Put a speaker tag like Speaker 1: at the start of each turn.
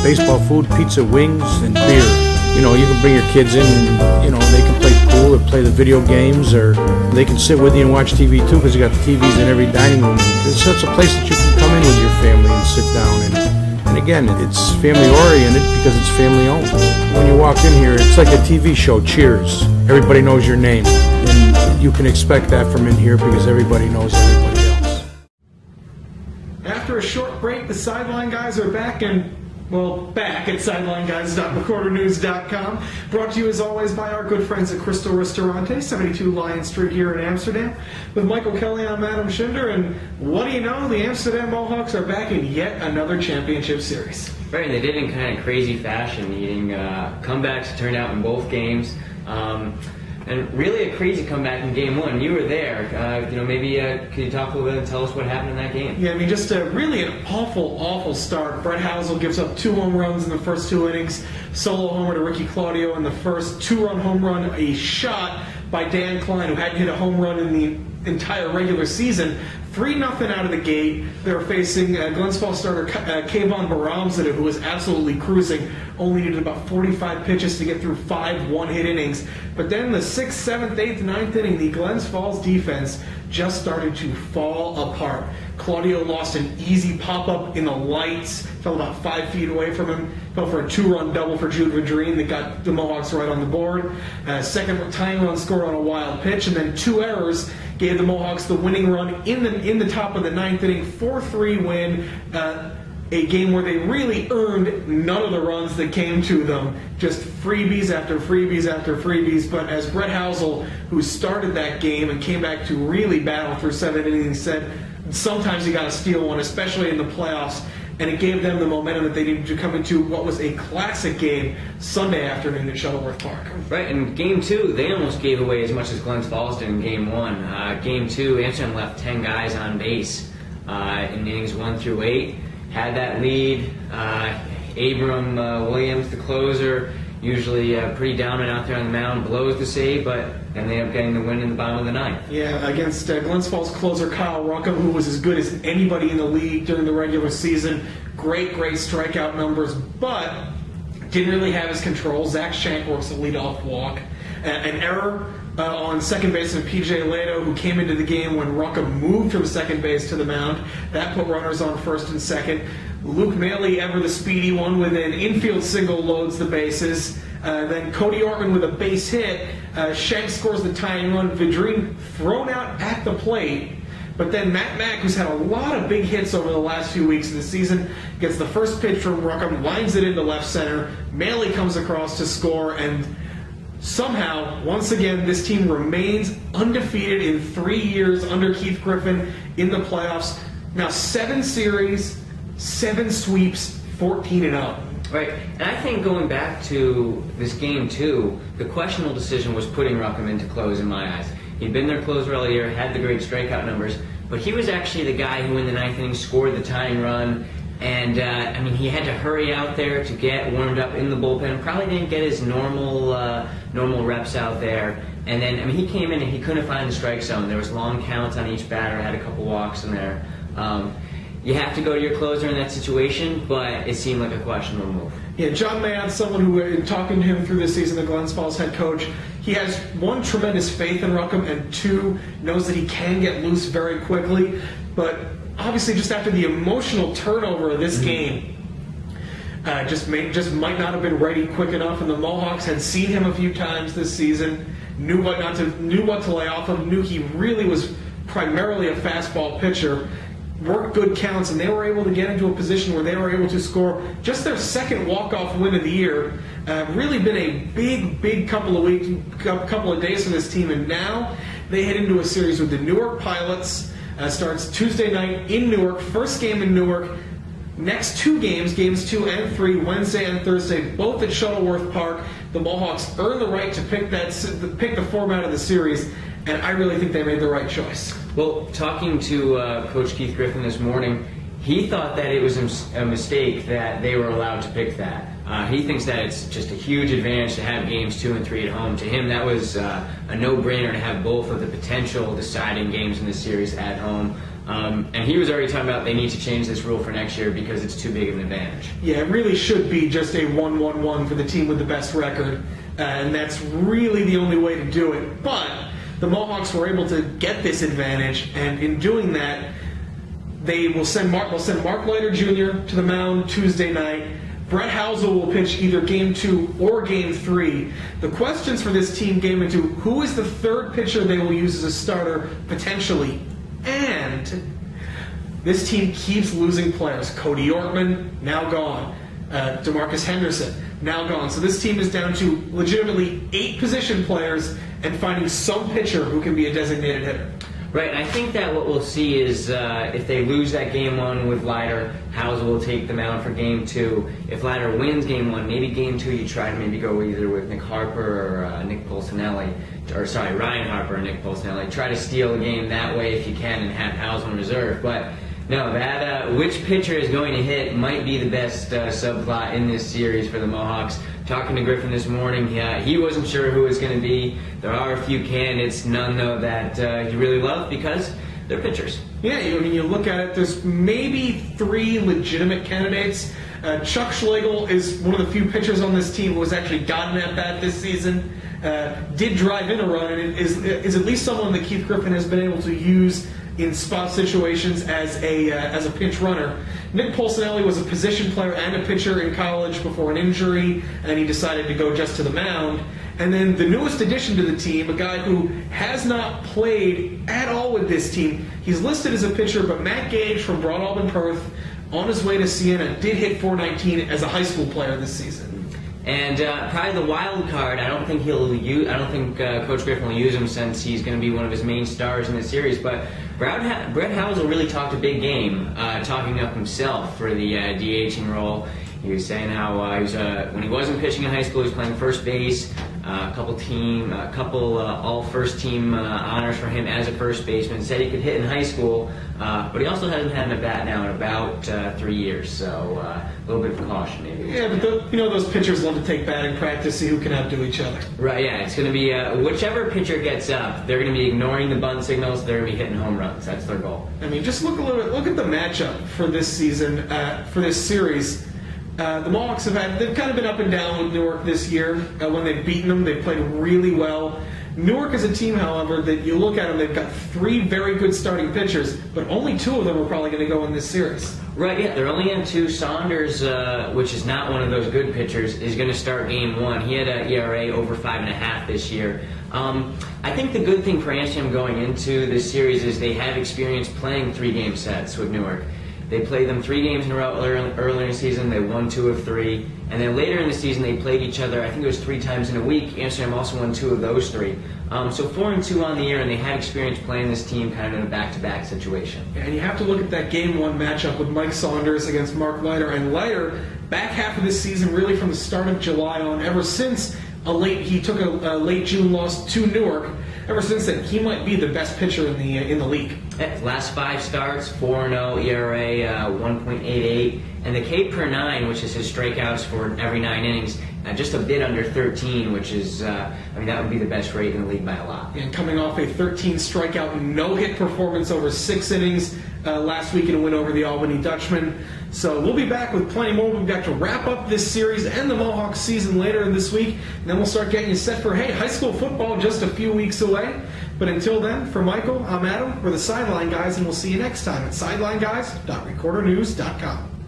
Speaker 1: baseball food, pizza, wings, and beer. You know, you can bring your kids in, you know, they can play pool or play the video games, or they can sit with you and watch TV too, because you got TVs in every dining room. It's such a place that you can come in with your family and sit down. And again, it's family oriented because it's family owned. When you walk in here, it's like a TV show, Cheers. Everybody knows your name. And you can expect that from in here because everybody knows everybody else.
Speaker 2: After a short break, the Sideline Guys are back and back at SidelineGuys.McCorderNews.com. Brought to you as always by our good friends at Crystal Ristorante, 72 Lion Street here in Amsterdam. With Michael Kelly, I'm Adam Schinder, and what do you know? The Amsterdam Mohawks are back in yet another championship series.
Speaker 3: Right, and they did it in kind of crazy fashion, needing comebacks to turn out in both games. And really a crazy comeback in Game 1. You were there. You know, maybe could you talk a little bit and tell us what happened in that game?
Speaker 2: Yeah, I mean, just really an awful start. Brett Housel gives up 2 home runs in the first 2 innings. Solo homer to Ricky Claudio in the first, 2-run home run, a shot by Dan Klein, who hadn't hit a home run in the entire regular season. 3-0 out of the gate. They were facing Glens Falls starter Kayvon Baramzadeh, who was absolutely cruising. Only needed about 45 pitches to get through 5 one-hit innings. But then the 6th, 7th, 8th, 9th inning, the Glens Falls defense just started to fall apart. Claudio lost an easy pop-up in the lights, fell about 5 feet away from him, fell for a 2-run double for Jude Vadrine that got the Mohawks right on the board. Second tying run scored on a wild pitch, and then 2 errors gave the Mohawks the winning run in the top of the 9th inning, 4-3 win. A game where they really earned none of the runs that came to them. Just freebies after freebies after freebies. But as Brett Housel, who started that game and came back to really battle through 7 innings, said, sometimes you got to steal one, especially in the playoffs. And it gave them the momentum that they needed to come into what was a classic game Sunday afternoon at Shuttleworth Park.
Speaker 3: Right, in Game 2, they almost gave away as much as Glens Falls did in Game 1. Game 2, Amsterdam left 10 guys on base in innings 1 through 8. Had that lead. Abram Williams, the closer, usually pretty dominant out there on the mound, blows the save, but then they end up getting the win in the bottom of the 9th.
Speaker 2: Yeah, against Glens Falls closer Kyle Ruckham, who was as good as anybody in the league during the regular season. Great strikeout numbers, but didn't really have his control. Zach Shank works the leadoff walk. An error on second baseman P.J. Leto, who came into the game when Ruckham moved from second base to the mound. That put runners on first and second. Luke Maley, ever the speedy one, with an infield single, loads the bases. Then Cody Ortman with a base hit. Shank scores the tying run. Vadrine thrown out at the plate. But then Matt Mack, who's had a lot of big hits over the last few weeks of the season, gets the first pitch from Ruckham, lines it into left center. Maley comes across to score, and somehow, once again, this team remains undefeated in 3 years under Keith Griffin in the playoffs. Now 7 series, 7 sweeps, 14-0.
Speaker 3: Right, and I think going back to this Game 2, the questionable decision was putting Ruckham into close in my eyes. He'd been their closer all year, had the great strikeout numbers, but he was actually the guy who in the 9th inning scored the tying run. And, I mean, he had to hurry out there to get warmed up in the bullpen. Probably didn't get his normal reps out there. And then, I mean, he came in and he couldn't find the strike zone. There was long counts on each batter, had a couple walks in there. You have to go to your closer in that situation, but it seemed like a questionable move.
Speaker 2: Yeah, John Mayotte, someone who, in talking to him through this season, the Glens Falls head coach, he has 1, tremendous faith in Ruckham, and 2, knows that he can get loose very quickly. But obviously, just after the emotional turnover of this game, just might not have been ready quick enough. And the Mohawks had seen him a few times this season, knew what to lay off of, knew he really was primarily a fastball pitcher. Worked good counts, and they were able to get into a position where they were able to score just their 2nd walk-off win of the year. Really been a big couple of days for this team, and now they head into a series with the Newark Pilots. Starts Tuesday night in Newark, first game in Newark. Next 2 games, games 2 and 3, Wednesday and Thursday, both at Shuttleworth Park. The Mohawks earn the right to pick the format of the series, and I really think they made the right choice.
Speaker 3: Well, talking to Coach Keith Griffin this morning, he thought that it was a mistake that they were allowed to pick that. He thinks that it's just a huge advantage to have games 2 and 3 at home. To him, that was a no-brainer to have both of the potential deciding games in the series at home. And he was already talking about they need to change this rule for next year because it's too big of an advantage.
Speaker 2: Yeah, it really should be just a 1-1-1 for the team with the best record, and that's really the only way to do it. But the Mohawks were able to get this advantage, and in doing that, they'll send Mark Leiter Jr. to the mound Tuesday night. Brett Housel will pitch either Game 2 or Game 3. The questions for this team game into who is the third pitcher they will use as a starter potentially. And this team keeps losing players. Cody Yorkman, now gone. DeMarcus Henderson, now gone. So this team is down to legitimately 8 position players and finding some pitcher who can be a designated hitter.
Speaker 3: Right, and I think that what we'll see is if they lose that Game 1 with Leiter, Housel will take them out for Game 2. If Leiter wins Game 1, maybe Game 2 you try to maybe go either with Nick Harper or Nick Polsinelli, or sorry, Ryan Harper or Nick Polsinelli. Try to steal a game that way if you can and have Housel in reserve. But no, that which pitcher is going to hit might be the best subplot in this series for the Mohawks. Talking to Griffin this morning, he wasn't sure who it was going to be. There are a few candidates, none though that he really loved because they're pitchers.
Speaker 2: Yeah, I mean, you look at it, there's maybe 3 legitimate candidates. Chuck Schlegel is one of the few pitchers on this team who has actually gotten at bat this season. Did drive in a run, and is at least someone that Keith Griffin has been able to use in spot situations as a pinch runner. Nick Polsinelli was a position player and a pitcher in college before an injury, and he decided to go just to the mound. And then the newest addition to the team, a guy who has not played at all with this team, he's listed as a pitcher, but Matt Gage from Broad Alban Perth, on his way to Siena, did hit .419 as a high school player this season.
Speaker 3: And probably the wild card, I don't think Coach Griffin will use him since he's going to be one of his main stars in the series. But Brett Housel really talked a big game, talking up himself for the DHing role. He was saying how when he wasn't pitching in high school, he was playing first base. A couple all first team honors for him as a first baseman. Said he could hit in high school, but he also hasn't had an at bat now in about 3 years. So a little bit of caution maybe.
Speaker 2: Yeah, but those pitchers love to take batting practice, see who can outdo each other.
Speaker 3: Right. Yeah, it's going to be whichever pitcher gets up, they're going to be ignoring the bunt signals. They're going to be hitting home runs. That's their goal.
Speaker 2: I mean, just look at the matchup for this season, for this series. The Mohawks they've kind of been up and down with Newark this year. When they've beaten them, they've played really well. Newark is a team, however, that you look at them, they've got 3 very good starting pitchers, but only 2 of them are probably going to go in this series.
Speaker 3: Right, yeah, they're only in 2. Saunders, which is not one of those good pitchers, is going to start Game 1. He had an ERA over 5.5 this year. I think the good thing for Amsterdam going into this series is they have experience playing 3-game sets with Newark. They played them 3 games in a row earlier in the season. They won 2 of 3. And then later in the season, they played each other, I think it was 3 times in a week. Amsterdam also won 2 of those 3. So 4-2 on the year, and they had experience playing this team kind of in a back-to-back situation.
Speaker 2: And you have to look at that Game 1 matchup with Mike Saunders against Mark Leiter. And Leiter, back half of this season, really from the start of July on, ever since he took a late June loss to Newark, ever since then, he might be the best pitcher in the league.
Speaker 3: Last 5 starts, 4.0 ERA, 1.88, and the K per 9, which is his strikeouts for every 9 innings, just a bit under 13, which is, that would be the best rate in the league by a lot.
Speaker 2: And coming off a 13 strikeout, no-hit performance over 6 innings last week in a win over the Albany Dutchman. So we'll be back with plenty more. We've got to wrap up this series and the Mohawk season later in this week. And then we'll start getting you set for, high school football just a few weeks away. But until then, for Michael, I'm Adam. We're the Sideline Guys, and we'll see you next time at SidelineGuys.recordernews.com.